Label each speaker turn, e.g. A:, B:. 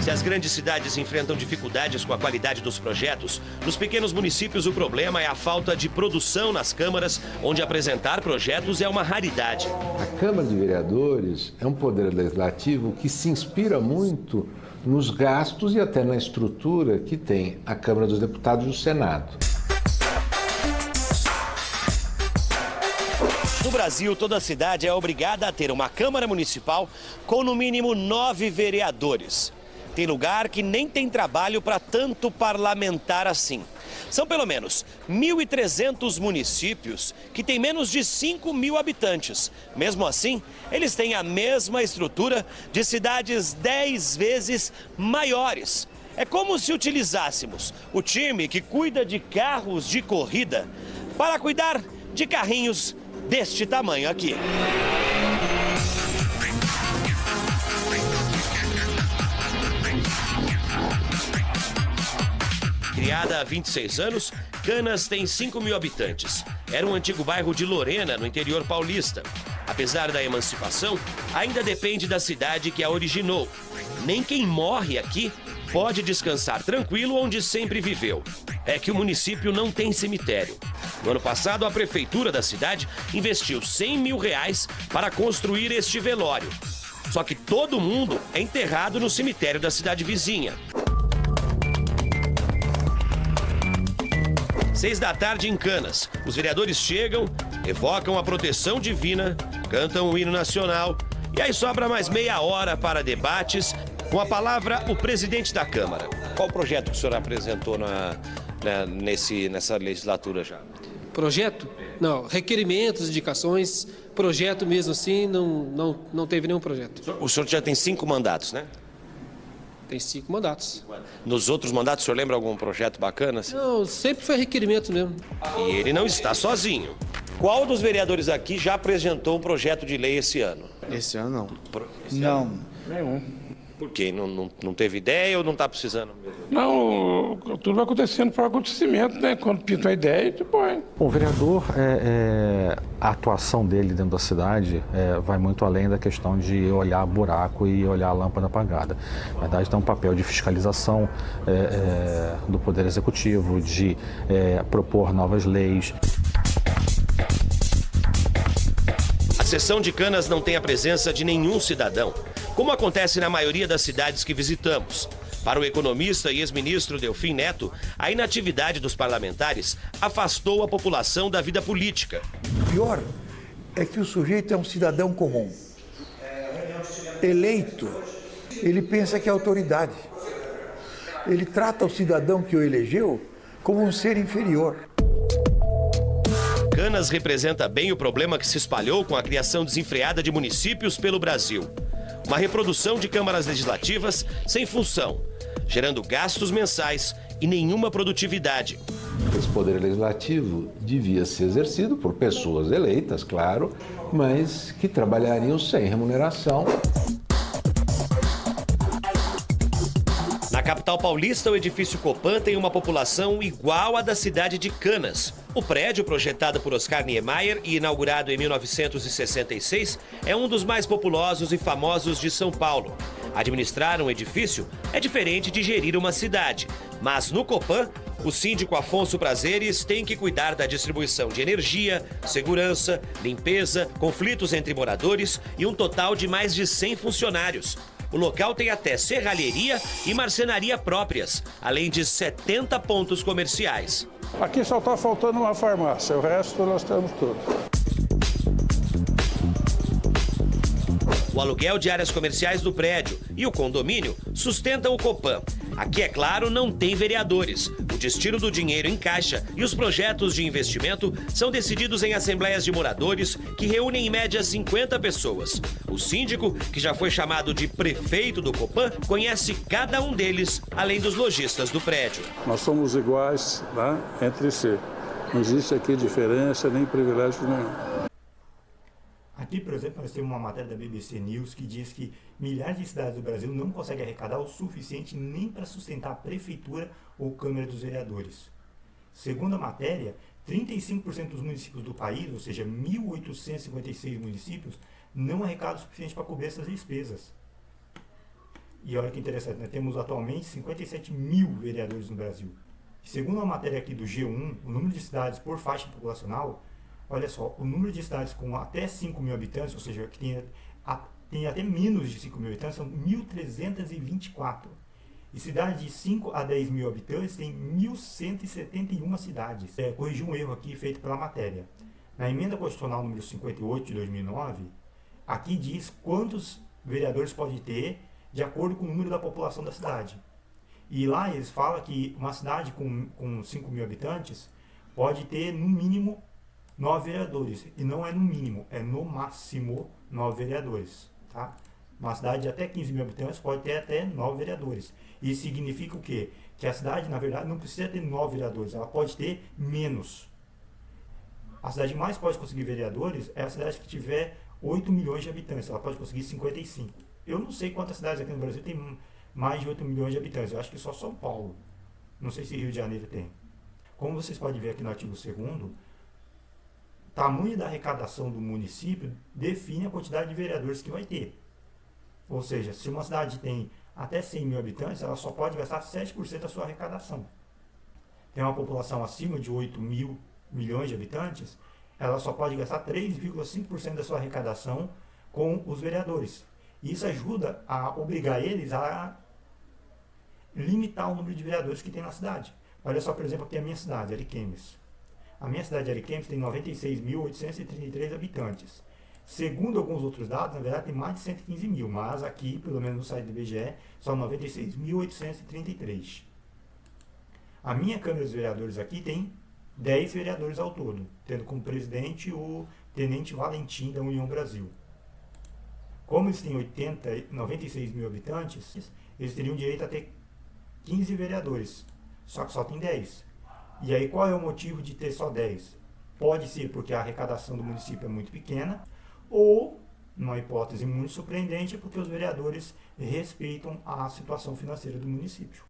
A: Se as grandes cidades enfrentam dificuldades com a qualidade dos projetos, nos pequenos municípios o problema é a falta de produção nas câmaras, onde apresentar projetos é uma raridade.
B: A Câmara de Vereadores é um poder legislativo que se inspira muito nos gastos e até na estrutura que tem a Câmara dos Deputados e o Senado.
A: No Brasil, toda cidade é obrigada a ter uma Câmara Municipal com no mínimo 9 vereadores. Tem lugar que nem tem trabalho para tanto parlamentar assim. São pelo menos 1.300 municípios que têm menos de 5.000 habitantes. Mesmo assim, eles têm a mesma estrutura de cidades 10 vezes maiores. É como se utilizássemos o time que cuida de carros de corrida para cuidar de carrinhos deste tamanho aqui. Criada há 26 anos, Canas tem 5.000 habitantes. Era um antigo bairro de Lorena, no interior paulista. Apesar da emancipação, ainda depende da cidade que a originou. Nem quem morre aqui pode descansar tranquilo onde sempre viveu. É que o município não tem cemitério. No ano passado, a prefeitura da cidade investiu R$100 mil para construir este velório. Só que todo mundo é enterrado no cemitério da cidade vizinha. 6h em Canas. Os vereadores chegam, evocam a proteção divina, cantam o hino nacional e aí sobra mais meia hora para debates. Com a palavra, o presidente da Câmara. Qual o projeto que o senhor apresentou nessa legislatura já?
C: Projeto? Não, requerimentos, indicações, projeto mesmo assim, não teve nenhum projeto.
A: O senhor já tem 5 mandatos, né?
C: Tem 5 mandatos.
A: Nos outros mandatos, o senhor lembra algum projeto bacana? Assim?
C: Não, sempre foi requerimento mesmo.
A: E ele não está sozinho. Qual dos vereadores aqui já apresentou um projeto de lei esse ano?
D: Esse ano não.
A: Não. Nenhum. Por quê? Não teve ideia ou não está precisando mesmo?
E: Não, tudo vai acontecendo por acontecimento, né? Quando pinta uma ideia, tu põe.
F: Bom, o vereador, a atuação dele dentro da cidade vai muito além da questão de olhar buraco e olhar a lâmpada apagada. Na verdade, tem um papel de fiscalização do Poder Executivo, de propor novas leis.
A: A seção de Canas não tem a presença de nenhum cidadão, como acontece na maioria das cidades que visitamos. Para o economista e ex-ministro Delfim Neto, a inatividade dos parlamentares afastou a população da vida política.
G: O pior é que o sujeito é um cidadão comum. Eleito, ele pensa que é autoridade. Ele trata o cidadão que o elegeu como um ser inferior.
A: Canas representa bem o problema que se espalhou com a criação desenfreada de municípios pelo Brasil. Uma reprodução de câmaras legislativas sem função, gerando gastos mensais e nenhuma produtividade.
B: Esse poder legislativo devia ser exercido por pessoas eleitas, claro, mas que trabalhariam sem remuneração.
A: Na capital paulista, o edifício Copan tem uma população igual à da cidade de Canas. O prédio, projetado por Oscar Niemeyer e inaugurado em 1966, é um dos mais populosos e famosos de São Paulo. Administrar um edifício é diferente de gerir uma cidade, mas no Copan, o síndico Afonso Prazeres tem que cuidar da distribuição de energia, segurança, limpeza, conflitos entre moradores e um total de mais de 100 funcionários. O local tem até serralheria e marcenaria próprias, além de 70 pontos comerciais.
E: Aqui só está faltando uma farmácia, o resto nós temos tudo.
A: O aluguel de áreas comerciais do prédio e o condomínio sustentam o Copan. Aqui, é claro, não tem vereadores. O destino do dinheiro em caixa e os projetos de investimento são decididos em assembleias de moradores que reúnem em média 50 pessoas. O síndico, que já foi chamado de prefeito do Copan, conhece cada um deles, além dos lojistas do prédio.
E: Nós somos iguais, né, entre si. Não existe aqui diferença nem privilégio nenhum.
H: Aqui, por exemplo, nós temos uma matéria da BBC News que diz que milhares de cidades do Brasil não conseguem arrecadar o suficiente nem para sustentar a prefeitura ou Câmara dos Vereadores. Segundo a matéria, 35% dos municípios do país, ou seja, 1.856 municípios, não arrecadam o suficiente para cobrir essas despesas. E olha que interessante, nós temos atualmente 57 mil vereadores no Brasil. Segundo uma matéria aqui do G1, o número de cidades por faixa populacional, olha só, o número de cidades com até 5 mil habitantes, ou seja, que tem até menos de 5 mil habitantes, são 1.324. E cidades de 5 a 10 mil habitantes tem 1.171 cidades. Corrigi um erro aqui feito pela matéria. Na emenda constitucional número 58 de 2009, aqui diz quantos vereadores pode ter de acordo com o número da população da cidade. E lá eles falam que uma cidade com 5 mil habitantes pode ter no mínimo 9 vereadores. E não é no mínimo, é no máximo 9 vereadores. Tá? Uma cidade de até 15 mil habitantes pode ter até 9 vereadores. Isso significa o quê? Que a cidade, na verdade, não precisa ter 9 vereadores, ela pode ter menos. A cidade que mais pode conseguir vereadores é a cidade que tiver 8 milhões de habitantes, ela pode conseguir 55. Eu não sei quantas cidades aqui no Brasil tem mais de 8 milhões de habitantes, eu acho que só São Paulo. Não sei se Rio de Janeiro tem. Como vocês podem ver aqui no artigo 2º, o tamanho da arrecadação do município define a quantidade de vereadores que vai ter. Ou seja, se uma cidade tem até 100 mil habitantes, ela só pode gastar 7% da sua arrecadação. Tem uma população acima de 8 mil milhões de habitantes, ela só pode gastar 3,5% da sua arrecadação com os vereadores. Isso ajuda a obrigar eles a limitar o número de vereadores que tem na cidade. Olha só, por exemplo, aqui a minha cidade, Ariquemes. A minha cidade de Ariquemes tem 96.833 habitantes. Segundo alguns outros dados, na verdade tem mais de 115 mil, mas aqui, pelo menos no site do IBGE, são 96.833. A minha Câmara dos Vereadores aqui tem 10 vereadores ao todo, tendo como presidente o Tenente Valentim da União Brasil. Como eles têm 96 mil habitantes, eles teriam direito a ter 15 vereadores, só que só tem 10. E aí qual é o motivo de ter só 10? Pode ser porque a arrecadação do município é muito pequena, ou, numa hipótese muito surpreendente, porque os vereadores respeitam a situação financeira do município.